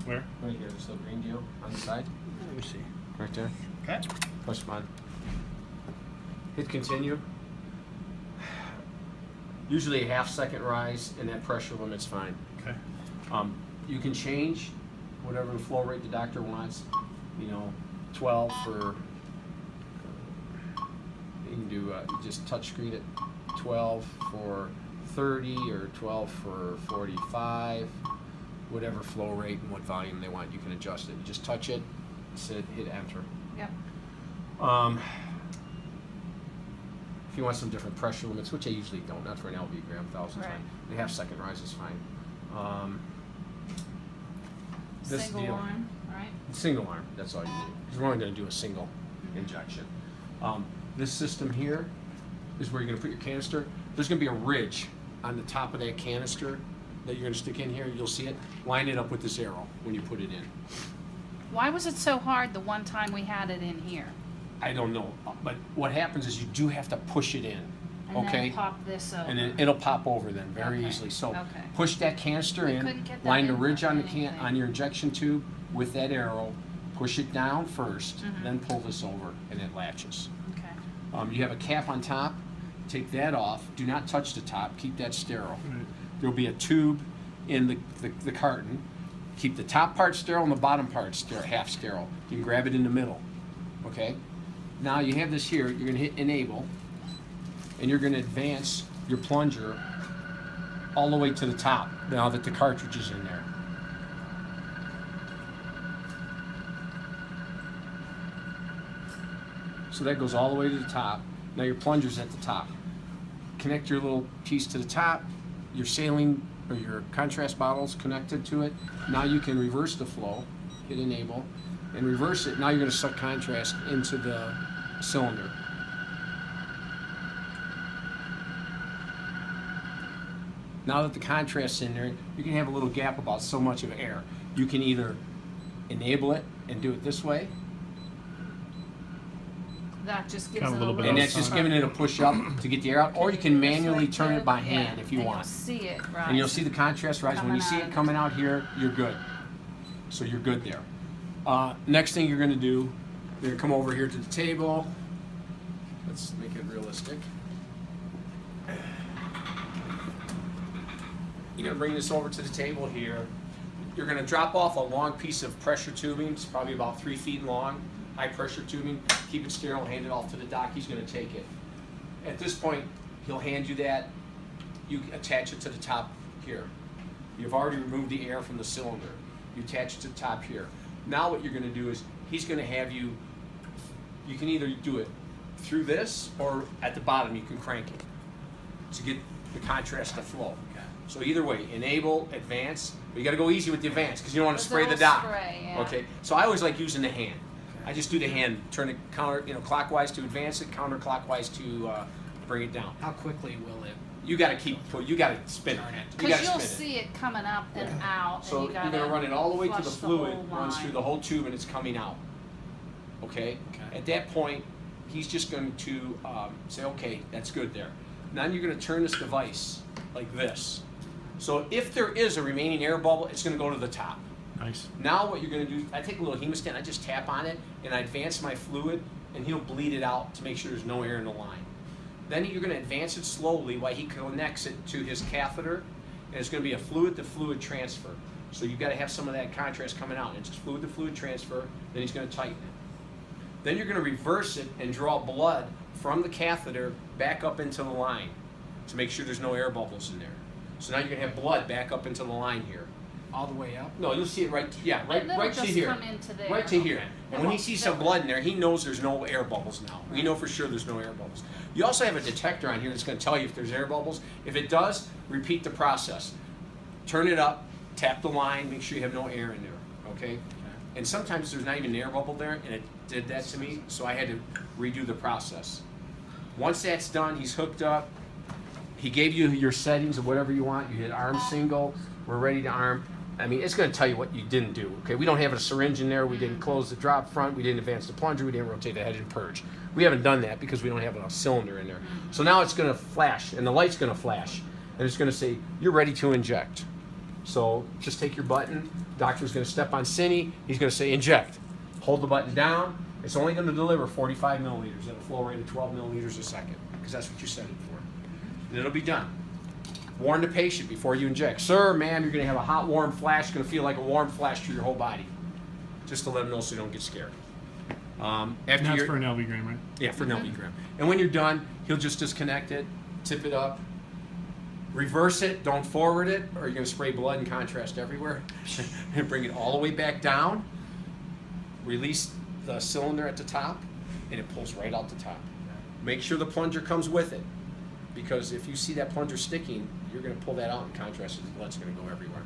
Where? Right here, this little green deal on the side. Let me see. Right there. Okay. Push them on. Hit continue. Usually a half-second rise, and that pressure limit's fine. Okay. You can change whatever flow rate the doctor wants. 12 for. You can do you just touch screen it. 12 for 30 or 12 for 45. Whatever flow rate and what volume they want, you can adjust it. You just touch it, hit enter. Yep. If you want some different pressure limits, which I usually don't, not for an LV gram, 1,000 Right. fine. The half-second rise is fine. This Single deal, arm, right? single arm. That's all you need. Because we're only going to do a single injection. This system here is where you're going to put your canister. There's going to be a ridge on the top of that canister that you're going to stick in here. You'll see it. Line it up with this arrow when you put it in. Why was it so hard the one time we had it in here? I don't know, but what happens is you do have to push it in, And okay? then pop this over. And then it'll pop over then very Okay, easily. So okay. push that canister We in, couldn't get that line the in ridge for on anything. on your injection tube with that arrow, push it down first, then pull this over, and it latches. Okay. You have a cap on top. Take that off. Do not touch the top. Keep that sterile. There'll be a tube in the carton. Keep the top part sterile and the bottom part sterile, half sterile. You can grab it in the middle. Okay? Now you have this here. You're going to hit enable, and you're going to advance your plunger all the way to the top now that the cartridge is in there. So that goes all the way to the top. Now your plunger's at the top. Connect your little piece to the top. Your saline or your contrast bottle's connected to it. Now you can reverse the flow. Hit enable and reverse it. Now you're going to suck contrast into the cylinder. Now that the contrast's in there, you can have a little gap about so much of air. You can either enable it and do it this way, That just gives Kind of it a a little bit little. and that's just giving it a push up to get the air out, or you can manually turn it by hand if you and want. You'll see it rise. And you'll see the contrast rise. When you see it coming out here, you're good. So you're good there. Next thing you're going to do, you're going to come over here to the table. Let's make it realistic. You're going to bring this over to the table here. You're going to drop off a long piece of pressure tubing. It's probably about 3 feet long. High pressure tubing. Keep it sterile. Hand it off to the doc. He's going to take it. At this point, he'll hand you that. You attach it to the top here. You've already removed the air from the cylinder. You attach it to the top here. Now what you're going to do is he's going to have you can either do it through this or at the bottom you can crank it to get the contrast to flow. So either way, enable, advance, but you got to go easy with the advance because you don't want to spray the dock. Okay, so I always like using the hand. I just do the hand, turn it clockwise to advance it, counterclockwise to bring it down. How quickly will it? You got to spin it. You got Because to you'll spin it. see it coming up and out. So and you're going to run it all the way to the flush fluid, whole runs line. through the whole tube, and it's coming out. Okay? At that point, he's just going to say, okay, that's good there. Now you're going to turn this device like this. So if there is a remaining air bubble, it's going to go to the top. Nice. Now what you're going to do, I take a little hemostat, I just tap on it, and I advance my fluid, and he'll bleed it out to make sure there's no air in the line. Then you're going to advance it slowly while he connects it to his catheter, and it's going to be a fluid-to-fluid transfer. So you've got to have some of that contrast coming out. It's just fluid-to-fluid transfer, then he's going to tighten it. Then you're going to reverse it and draw blood from the catheter back up into the line to make sure there's no air bubbles in there. So now you're going to have blood back up into the line here. All the way up? No, you'll see it right It'll to just here. come into there. Right to here. Okay. And when he sees some blood in there, he knows there's no air bubbles now. We know for sure there's no air bubbles. You also have a detector on here that's going to tell you if there's air bubbles. If it does, repeat the process. Turn it up, tap the line, make sure you have no air in there, okay? And sometimes there's not even an air bubble there, and it did that to me, so I had to redo the process. Once that's done, he's hooked up. He gave you your settings of whatever you want. You hit arm single. We're ready to arm. I mean, it's going to tell you what you didn't do. Okay, we don't have a syringe in there. We didn't close the drop front. We didn't advance the plunger. We didn't rotate the head and purge. We haven't done that because we don't have a cylinder in there. So now it's going to flash, and the light's going to flash, and it's going to say you're ready to inject. So just take your button. Doctor's going to step on Cine. He's going to say inject. Hold the button down. It's only going to deliver 45 milliliters at a flow rate of 12 milliliters a second, because that's what you set it for. And it'll be done. Warn the patient before you inject. Sir, ma'am, you're going to have a hot, warm flash. It's going to feel like a warm flash through your whole body. Just to let them know so they don't get scared. And that's for an LV gram, right? Yeah, for an LV gram. And when you're done, he'll just disconnect it, tip it up, reverse it, don't forward it, or you're going to spray blood and contrast everywhere, and bring it all the way back down, release the cylinder at the top, and it pulls right out the top. Make sure the plunger comes with it, because if you see that plunger sticking, you're going to pull that out and contrast it, the blood's going to go everywhere.